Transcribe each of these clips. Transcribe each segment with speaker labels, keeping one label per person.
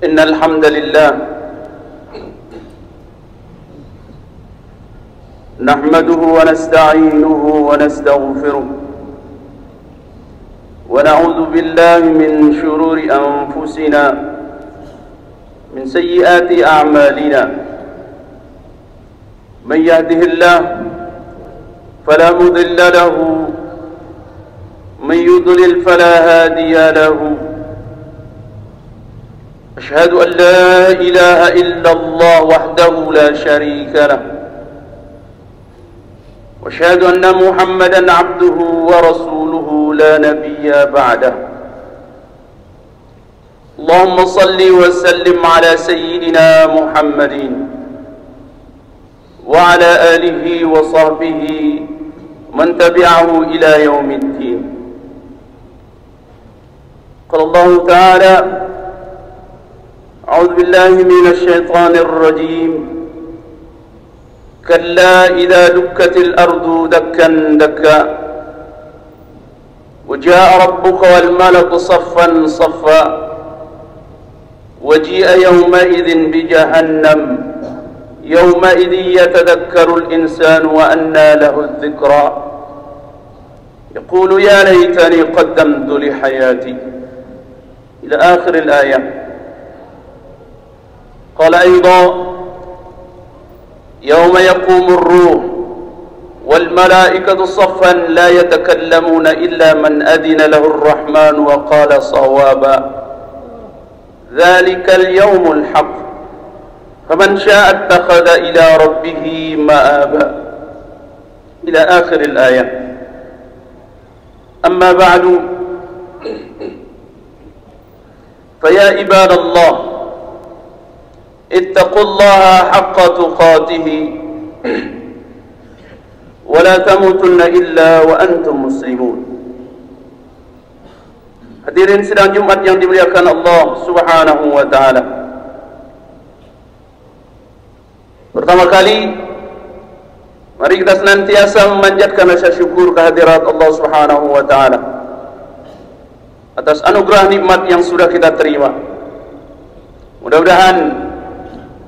Speaker 1: إن الحمد لله نحمده ونستعينه ونستغفره ونعوذ بالله من شرور أنفسنا من سيئات أعمالنا من يهده الله فلا مضل له من يضلل فلا هادي له أشهد أن لا إله إلا الله وحده لا شريك له وأشهد أن محمدا عبده ورسوله لا نبي بعده اللهم صل وسلم على سيدنا محمد وعلى آله وصحبه من تبعه إلى يوم الدين قال الله تعالى أعوذ بالله من الشيطان الرجيم كلا إذا دكت الأرض دكا دكا وجاء ربك والملك صفا صفا وجيء يومئذ بجهنم يومئذ يتذكر الإنسان وأنى له الذكرى يقول يا ليتني قدمت لحياتي إلى آخر الآية. قال أيضا يوم يقوم الروح والملائكة صفا لا يتكلمون إلا من أذن له الرحمن وقال صوابا ذلك اليوم الحق فمن شاء اتخذ إلى ربه مآبا إلى آخر الآية. أما بعد فيا عباد الله اتقوا الله حق تقاته ولا تموتن إلا وأنتم مسلمون. Hadirin sidang Jumat yang dimuliakan Allah Subhanahu wa taala. Pertama kali mari kita senantiasa memanjatkan rasa syukur kehadirat Allah Subhanahu wa taala atas anugerah nikmat yang sudah kita terima. Mudah-mudahan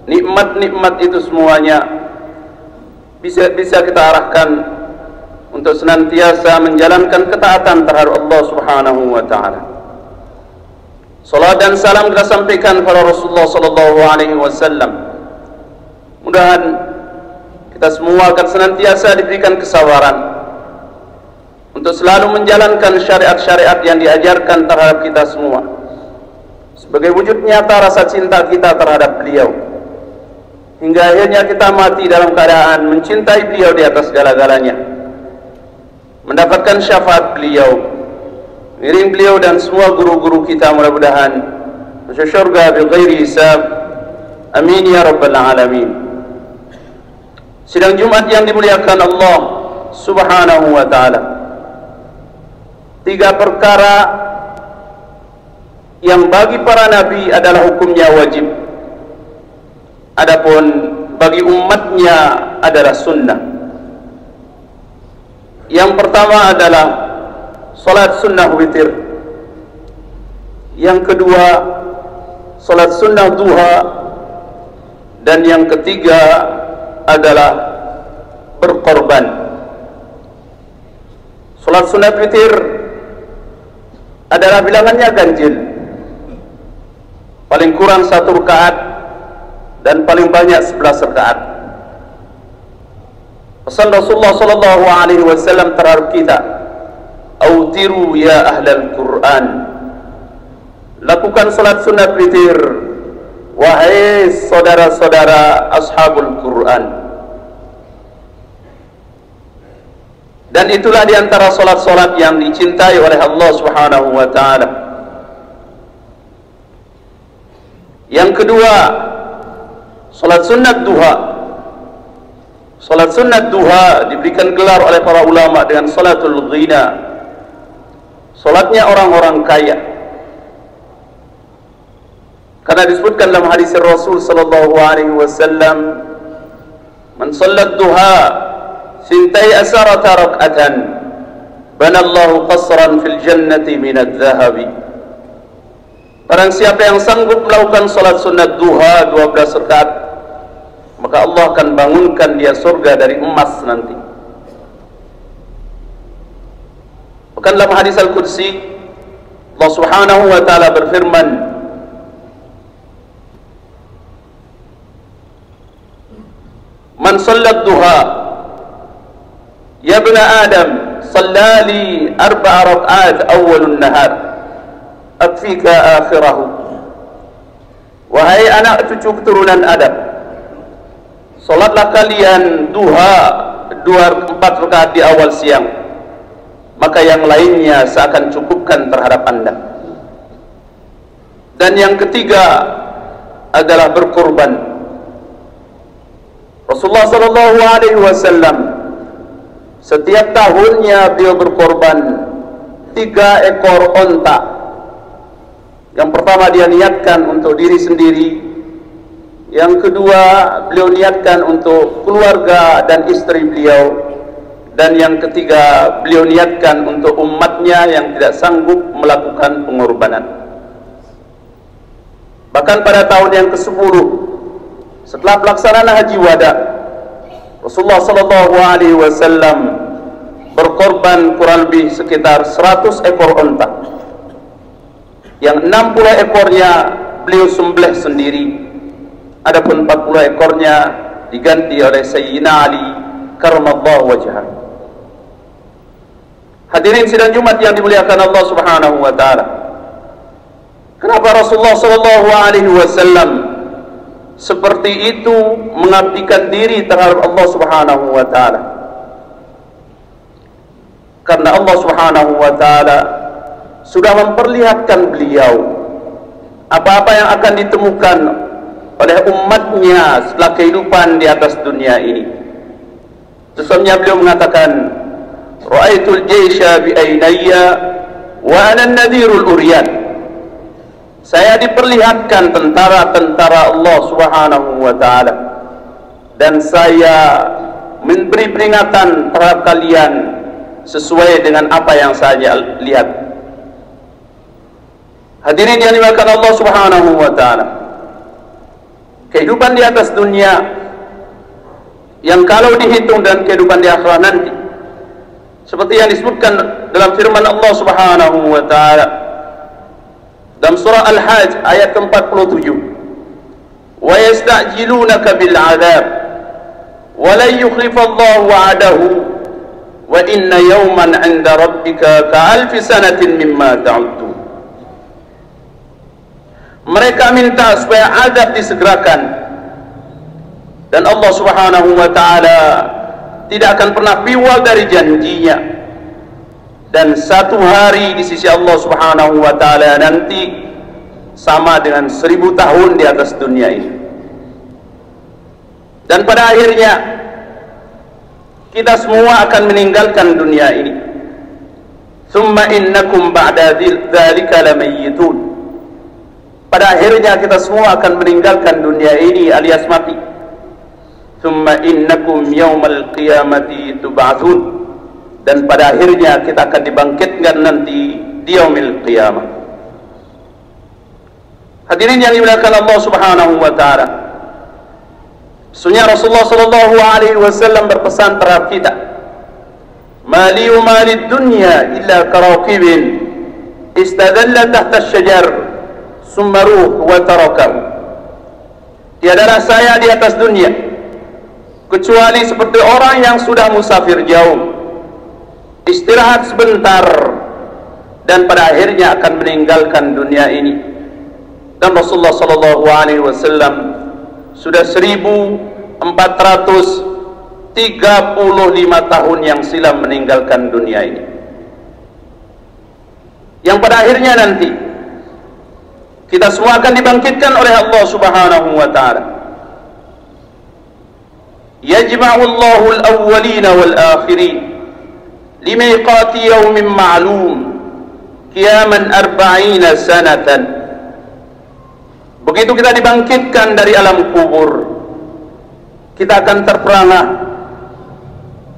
Speaker 1: nikmat-nikmat itu semuanya bisa kita arahkan untuk senantiasa menjalankan ketaatan terhadap Allah Subhanahu wa taala. Salat dan salam kita sampaikan kepada Rasulullah sallallahu alaihi wasallam. Mudah-mudahan kita semua akan senantiasa diberikan kesabaran untuk selalu menjalankan syariat-syariat yang diajarkan terhadap kita semua sebagai wujud nyata rasa cinta kita terhadap beliau, hingga akhirnya kita mati dalam keadaan mencintai beliau di atas segala-galanya, mendapatkan syafaat beliau, mengiring beliau dan semua guru-guru kita mudah-mudahan masuk syurga bi ghairi hisab. Amin ya rabbal alamin. Sidang Jumat yang dimuliakan Allah Subhanahu wa taala, 3 perkara yang bagi para nabi adalah hukumnya wajib, adapun bagi umatnya adalah sunnah. Yang pertama adalah salat sunnah witir. Yang kedua salat sunnah duha. Dan yang ketiga adalah berkorban. Salat sunnah witir adalah bilangannya ganjil, paling kurang 1 rakaat dan paling banyak 11 rakaat. Pesan Rasulullah sallallahu alaihi wasallam terhadap kita, autiru ya ahlal Quran, lakukan salat sunat witir wahai saudara-saudara ashabul Quran. Dan itulah diantara salat-salat yang dicintai oleh Allah Subhanahu wa taala. Yang kedua, salat sunat duha. Salat sunat duha diberikan gelar oleh para ulama dengan salatul ghina, salatnya orang-orang kaya, karena disebutkan dalam hadis Rasul sallallahu alaihi wasallam, man sallat duha sintai asarata rak'atan banallahu qasran fil jannati min adh-dhahabi. Barang siapa yang sanggup melakukan salat sunat duha 12 rakaat, maka Allah akan bangunkan dia surga dari emas nanti. Bahkan dalam hadis Al-Qudsi, Allah Subhanahu wa taala berfirman, "Man sallat duha, ya ibna Adam, sallali 4 rakaat awwalun nahar, akfika akhirahu." Wahai anak cucu keturunan Adam, salatlah kalian duha 4 rakaat di awal siang, maka yang lainnya seakan cukupkan terhadap anda. Dan yang ketiga adalah berkorban. Rasulullah sallallahu alaihi wasallam setiap tahunnya beliau berkorban 3 ekor onta. Yang pertama dia niatkan untuk diri sendiri, yang kedua beliau niatkan untuk keluarga dan istri beliau, dan yang ketiga beliau niatkan untuk umatnya yang tidak sanggup melakukan pengorbanan. Bahkan pada tahun yang ke-10 setelah pelaksanaan haji wada, Rasulullah sallallahu alaihi wasallam berkorban kurang lebih sekitar 100 ekor onta. Yang 60 ekornya beliau sembelih sendiri, adapun 40 ekornya diganti oleh Sayyidina Ali karramallahu wajhah. Hadirin sidang Jumat yang dimuliakan Allah Subhanahu wa taala. Kenapa Rasulullah sallallahu alaihi wasallam seperti itu mengabdikan diri terhadap Allah Subhanahu wa taala? Karena Allah Subhanahu wa taala sudah memperlihatkan beliau apa-apa yang akan ditemukan oleh umatnya setelah kehidupan di atas dunia ini. Sesungguhnya beliau mengatakan, "Ra'aitul jaysha bi aynayya wa ana an-nadhirul uryan." Saya diperlihatkan tentara-tentara Allah Subhanahu wa taala, dan saya memberi peringatan terhadap kalian sesuai dengan apa yang saya lihat. Hadirin yang dimuliakan Allah Subhanahu wa taala, kehidupan di atas dunia yang kalau dihitung dan kehidupan di akhirat nanti, seperti yang disebutkan dalam firman Allah Subhanahu wa taala dalam surah Al-Hajj ayat ke-47, "Wa yasta'jilunaka bil 'adzab wa la yukhlifa Allahu wa'adahu wa inna yawman 'inda rabbika ka'alfi sanatin mimma ta'uddun." Mereka minta supaya azab disegerakan, dan Allah Subhanahu wa taala tidak akan pernah piwal dari janjinya. Dan 1 hari di sisi Allah Subhanahu wa taala nanti sama dengan 1000 tahun di atas dunia ini. Dan pada akhirnya kita semua akan meninggalkan dunia ini. Tsumma innakum ba'da dzalika lamayyitun. Pada akhirnya kita semua akan meninggalkan dunia ini alias mati. Tsumma innakum yaumal qiyamati tub'atsun. Dan pada akhirnya kita akan dibangkitkan nanti di yaumil qiyamah. Hadirin yang dimuliakan Allah Subhanahu wa taala, sesungguhnya Rasulullah sallallahu alaihi wasallam berpesan terhadap kita, "Ma li malid dunya illa karaqibin istadalla tahta asy-syajar summa ruh wa tarakahu." Tiadalah saya di atas dunia kecuali seperti orang yang sudah musafir jauh, istirahat sebentar, dan pada akhirnya akan meninggalkan dunia ini. Dan Rasulullah sallallahu alaihi wasallam sudah 1435 tahun yang silam meninggalkan dunia ini, yang pada akhirnya nanti kita semua akan dibangkitkan oleh Allah Subhanahu wa taala. Yajma'u Allahu al-awwalina wal-akhirin limiqati yawmin ma'lum qiyaman 40 sanatan. Begitu kita dibangkitkan dari alam kubur, kita akan terperangah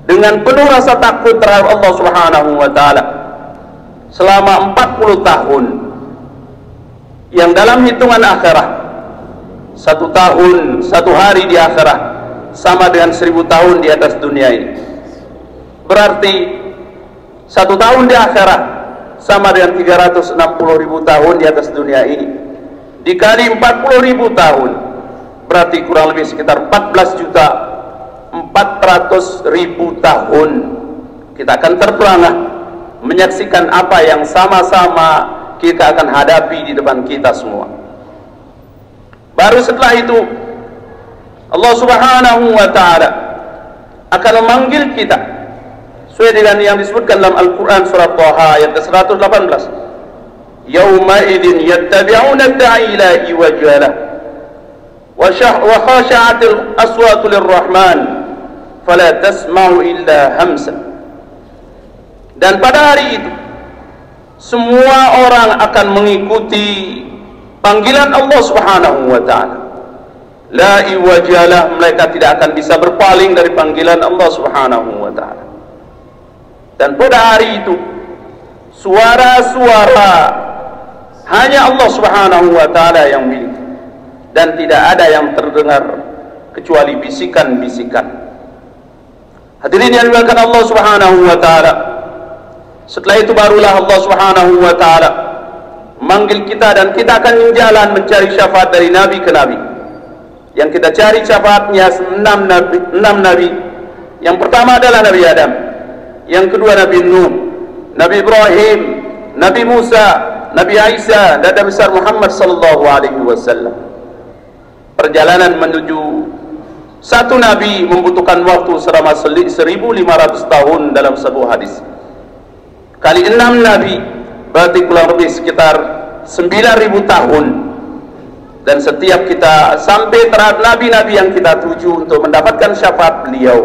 Speaker 1: dengan penuh rasa takut terhadap Allah Subhanahu wa taala selama 40 tahun, yang dalam hitungan akhirat 1 tahun, 1 hari di akhirat sama dengan 1000 tahun di atas dunia ini. Berarti 1 tahun di akhirat sama dengan 360.000 tahun di atas dunia ini. Dikali 40.000 tahun, berarti kurang lebih sekitar 14.400.000 tahun kita akan terperangah menyaksikan apa yang sama-sama kita akan hadapi di depan kita semua. Baru setelah itu Allah Subhanahu wa ta'ala akan memanggil kita sesuai dengan yang disebutkan dalam Al-Quran surat Thaha ayat ke-118. Yawma idzin yattabi'una ad-da'i ila wajhalah wa khashi'atil aswatu lirrahman fala tasma'u illa hamsa. Dan pada hari itu semua orang akan mengikuti panggilan Allah Subhanahu wa ta'ala. La iwajalah, mereka tidak akan bisa berpaling dari panggilan Allah Subhanahu wa ta'ala. Dan pada hari itu suara-suara hanya Allah Subhanahu wa ta'ala yang miliki, dan tidak ada yang terdengar kecuali bisikan-bisikan. Hadirin yang dimuliakan Allah Subhanahu wa ta'ala, setelah itu barulah Allah Subhanahu wa ta'ala manggil kita, dan kita akan jalan mencari syafaat dari nabi ke nabi. Yang kita cari syafaatnya 6 nabi. Yang pertama adalah Nabi Adam, yang kedua Nabi Nuh, Nabi Ibrahim, Nabi Musa, Nabi Isa, dan Nabi besar Muhammad sallallahu alaihi wasallam. Perjalanan menuju satu nabi membutuhkan waktu selama 1500 tahun dalam sebuah hadis. Kali 6 nabi berarti kurang lebih sekitar 9.000 tahun. Dan setiap kita sampai terhadap nabi-nabi yang kita tuju untuk mendapatkan syafaat beliau,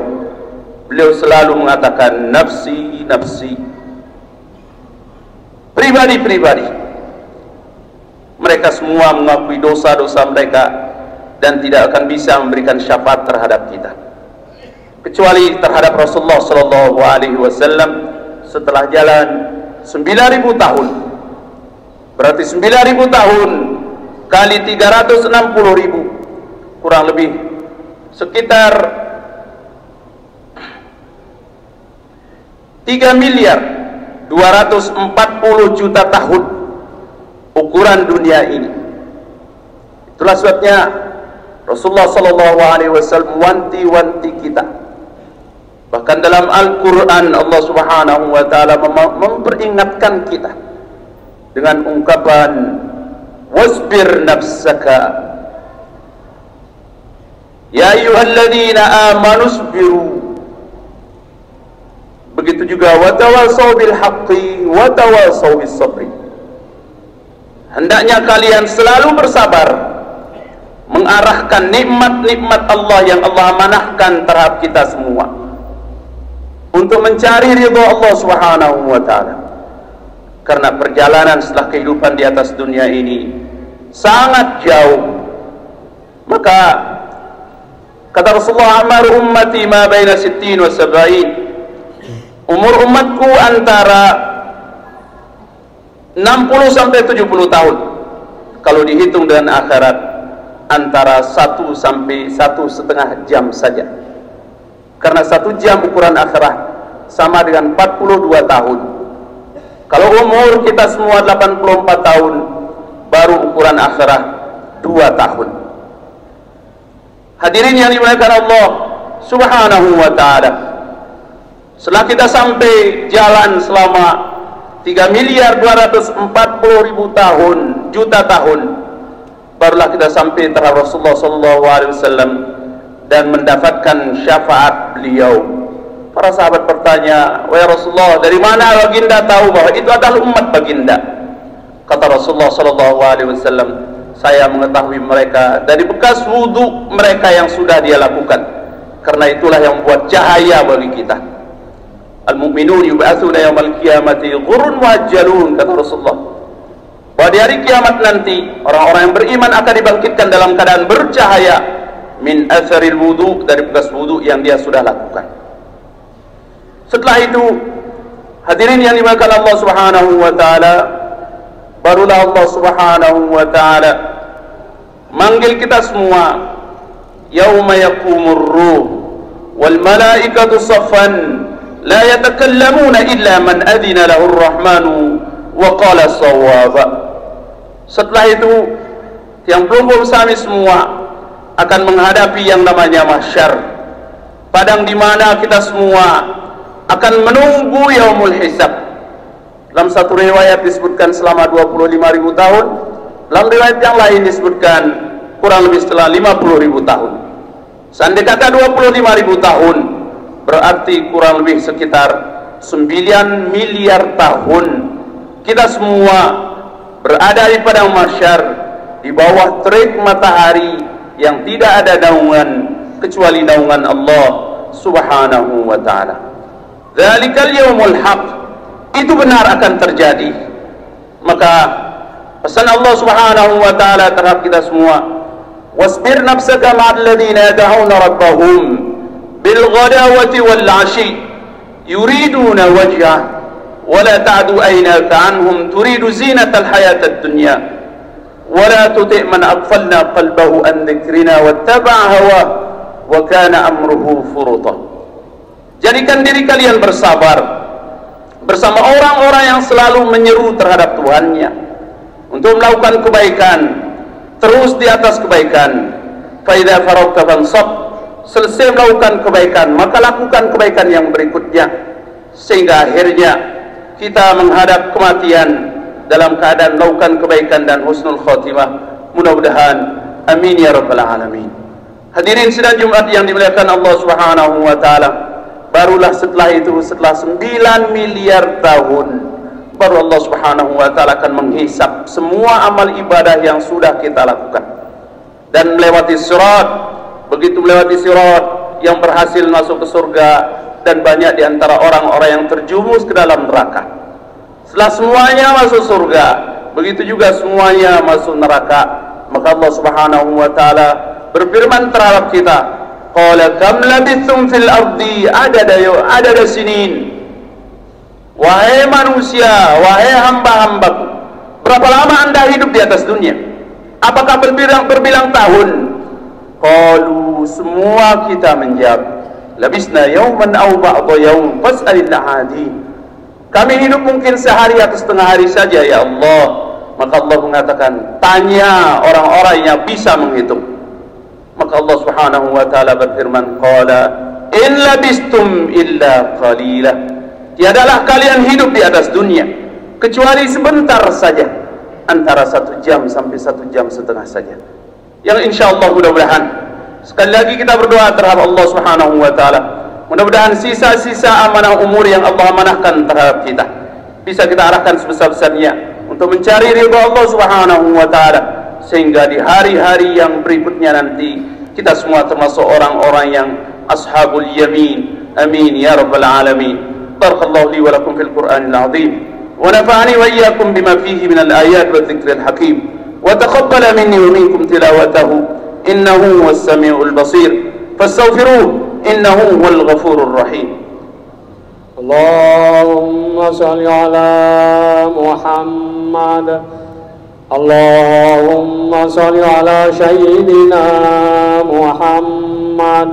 Speaker 1: beliau selalu mengatakan nafsi, nafsi. Pribadi-pribadi mereka semua mengakui dosa-dosa mereka dan tidak akan bisa memberikan syafaat terhadap kita kecuali terhadap Rasulullah sallallahu alaihi wasallam. Setelah jalan 9.000 tahun, berarti 9.000 tahun kali 360.000, kurang lebih sekitar 3.240.000.000 tahun ukuran dunia ini. Itulah sebabnya Rasulullah sallallahu alaihi wasallam wanti-wanti kita. Bahkan dalam Al-Quran Allah Subhanahu wa ta'ala memperingatkan kita dengan ungkapan wasbir nafsaka ya ayyuhalladzina amanu isbiru. Begitu juga watawassaw bil haqqi watawassaw bis sabri. Hendaknya kalian selalu bersabar mengarahkan nikmat-nikmat Allah yang Allah amanahkan terhadap kita semua untuk mencari ridha Allah Subhanahu wa ta'ala. Karena perjalanan setelah kehidupan di atas dunia ini sangat jauh. Maka kata Rasulullah, amar ummati ma baina 60 wa 70. Umur umatku antara 60 sampai 70 tahun. Kalau dihitung dengan akhirat antara 1 sampai 1,5 jam saja. Karena 1 jam ukuran akhirat sama dengan 42 tahun. Kalau umur kita semua 84 tahun, baru ukuran akhirat 2 tahun. Hadirin yang dimuliakan Allah Subhanahu wa ta'ala, setelah kita sampai jalan selama 3.240.000 tahun, juta tahun, barulah kita sampai terhadap Rasulullah sallallahu alaihi wasallam dan mendapatkan syafaat beliau. Para sahabat bertanya, wahai Rasulullah, dari mana baginda tahu bahwa itu adalah umat baginda? Kata Rasulullah sallallahu alaihi wasallam, saya mengetahui mereka dari bekas wudu mereka yang sudah dia lakukan, karena itulah yang membuat cahaya bagi kita. Al-mu'minun yub'atsuna yaumal qiyamati ghurrun muhajjalun, kata Rasulullah, bahwa di hari kiamat nanti orang-orang yang beriman akan dibangkitkan dalam keadaan bercahaya min atharil wudu, dari bekas wudu yang dia sudah lakukan. Setelah itu, hadirin yang dimuliakan Allah Subhanahu wa ta'ala, barulah Allah Subhanahu wa ta'ala manggil kita semua. Yauma yaqumur ruh wal malaikatu saffan la yatakallamuna illa man adina lahur rahmanu wa qala sawaba. Setelah itu yang belum kami semua akan menghadapi yang namanya mahsyar, padang di mana kita semua akan menunggu yaumul hisab. Dalam satu riwayat disebutkan selama 25.000 tahun, dalam riwayat yang lain disebutkan kurang lebih setelah 50.000 tahun. Seandainya kata 25.000 tahun, berarti kurang lebih sekitar 9 miliar tahun kita semua berada di padang mahsyar di bawah terik matahari yang tidak ada naungan kecuali naungan Allah Subhanahu wa ta'ala. Dzalikal yaumul haq, itu benar akan terjadi. Maka pesan Allah Subhanahu wa ta'ala terhadap kita semua, wasbir nafsaka ma'al ladzina yad'una rabbahum bil ghadawati wal 'ashi yuriduna wajhah wa la ta'du aynaka 'anhum turidu zinatal hayatad dunya wa la tuti' man aghfalna qalbahu an dzikrina wattaba'a hawa wa kana amruhu furuta. Jadikan diri kalian bersabar bersama orang-orang yang selalu menyeru terhadap Tuhannya untuk melakukan kebaikan, terus di atas kebaikan. Fa idza faragta fansab, selesai melakukan kebaikan maka lakukan kebaikan yang berikutnya, sehingga akhirnya kita menghadap kematian dalam keadaan melakukan kebaikan dan husnul khotimah. Mudah-mudahan, amin ya rabbal alamin. Hadirin sidang Jumat yang dimuliakan Allah Subhanahu wa ta'ala, barulah setelah itu, setelah 9 miliar tahun, baru Allah Subhanahu wa ta'ala akan menghisap semua amal ibadah yang sudah kita lakukan dan melewati sirat. Begitu melewati sirat, yang berhasil masuk ke surga, dan banyak di antara orang-orang yang terjumus ke dalam neraka. Setelah semuanya masuk surga, begitu juga semuanya masuk neraka, maka Allah Subhanahu wa ta'ala berfirman terhadap kita, qala kam labithum fil ardi adada sinin. Wahai manusia, wahai hamba-hambaku, berapa lama anda hidup di atas dunia? Apakah berbilang tahun? Qalu, semua kita menjawab, labisna yawman aw ba'da yawm fas'alil 'adin. Kami hidup mungkin sehari atau setengah hari saja ya Allah. Maka Allah mengatakan, tanya orang-orang yang bisa menghitung. Maka Allah Subhanahu wa ta'ala berfirman, qala in labistum illa qalila. Tiadalah kalian hidup di atas dunia kecuali sebentar saja, antara 1 jam sampai 1 jam setengah saja. Yang insya Allah mudah-mudahan sekali lagi kita berdoa terhadap Allah Subhanahu wa ta'ala, mudah-mudahan sisa-sisa amanah umur yang Allah amanahkan terhadap kita bisa kita arahkan sebesar-besarnya untuk mencari ridha Allah Subhanahu wa ta'ala, sehingga di hari-hari yang berikutnya nanti kita semua termasuk orang-orang yang ashabul yamin. Amin ya rabbal alamin. Barakallahu li wa lakum fil Qur'anil azim wa nafa'ani wa iyyakum bima fihi min al-ayat wa dhikril hakim wa taqabbala minni wa minkum tilawatahu innahu huwas samiul basir fastaghfiruhu innahu huwal ghafurur rahim.
Speaker 2: Allahumma shalli ala Muhammad. Allahumma shalli ala sayyidina Muhammad.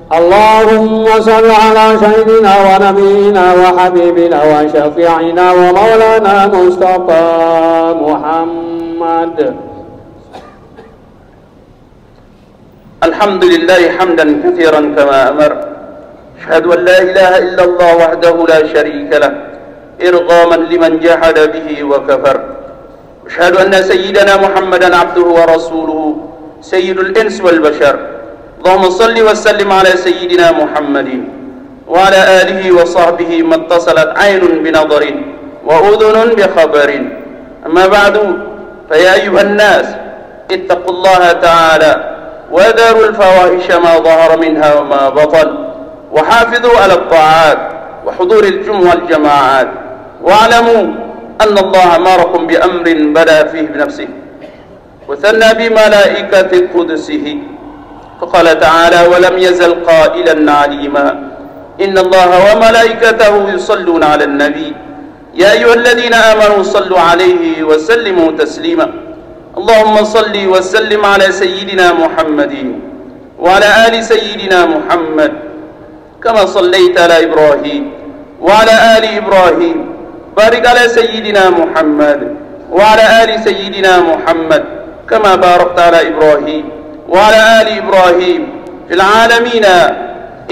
Speaker 2: Allahumma shalli ala sayyidina wa nabiyina wa habibina wa syafi'ina wa maulana Mustafa Muhammad.
Speaker 1: Alhamdulillah hamdan katsiran kama amar. Asyhadu an la ilaha illallah wahdahu la syarika lah irghaman liman jahada bihi wa kafar. أشهد أن سيدنا محمدا عبده ورسوله سيد الإنس والبشر. اللهم صل وسلم على سيدنا محمد وعلى آله وصحبه ما اتصلت عين بنظر وأذن بخبر. أما بعد فيا أيها الناس اتقوا الله تعالى وذروا الفواحش ما ظهر منها وما بطن وحافظوا على الطاعات وحضور الجمعة والجماعات واعلموا أن الله أمركم بأمر بدأ فيه بنفسه وثنى بملائكة قدسه فقال تعالى ولم يزل قائلا عليما إن الله وملائكته يصلون على النبي يا أيها الذين آمنوا صلوا عليه وسلموا تسليما. اللهم صل وسلم على سيدنا محمد وعلى آل سيدنا محمد كما صليت على إبراهيم وعلى آل إبراهيم. بارك على سيدنا محمد وعلى آل سيدنا محمد كما باركت على إبراهيم وعلى آل إبراهيم في العالمين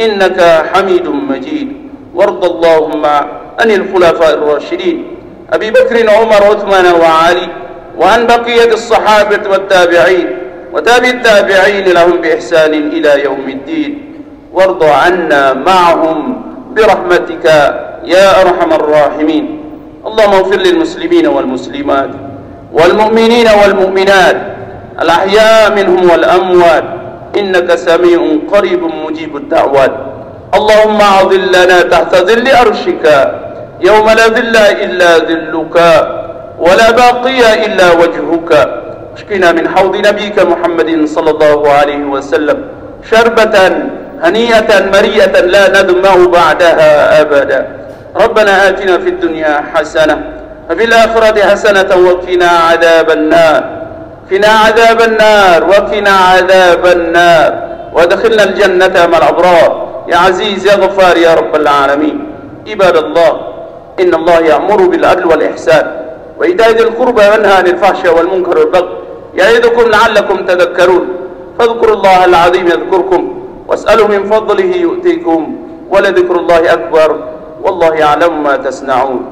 Speaker 1: إنك حميد مجيد. وارض اللهم عن الخلفاء الراشدين أبي بكر وعمر وعثمان وعلي، وعن بقية الصحابة والتابعين وتابع التابعين لهم بإحسان إلى يوم الدين. وارض عنا معهم برحمتك يا أرحم الراحمين. اللهم اغفر للمسلمين والمسلمات والمؤمنين والمؤمنات الأحياء منهم والأموات إنك سميع قريب مجيب الدعوات. اللهم أظلنا تحت ظل عرشك يوم لا ظل إلا ظلك ولا باقي إلا وجهك. اشقنا من حوض نبيك محمد صلى الله عليه وسلم شربة هنيئة مريئة لا ندمع بعدها أبدا. ربنا آتنا في الدنيا حسنة وفي الآخرة حسنة وقنا عذاب النار. قنا عذاب النار وقنا عذاب النار وادخلنا الجنة مع الأبرار يا عزيز يا غفار يا رب العالمين. عباد الله، إن الله يأمر بالعدل والإحسان وإيتاء ذي القربى وينهى عن الفحشاء والمنكر والبغي يعظكم لعلكم تذكرون. فاذكروا الله العظيم يذكركم واسألوا من فضله يؤتيكم ولذكر الله أكبر والله يعلم ما تصنعون.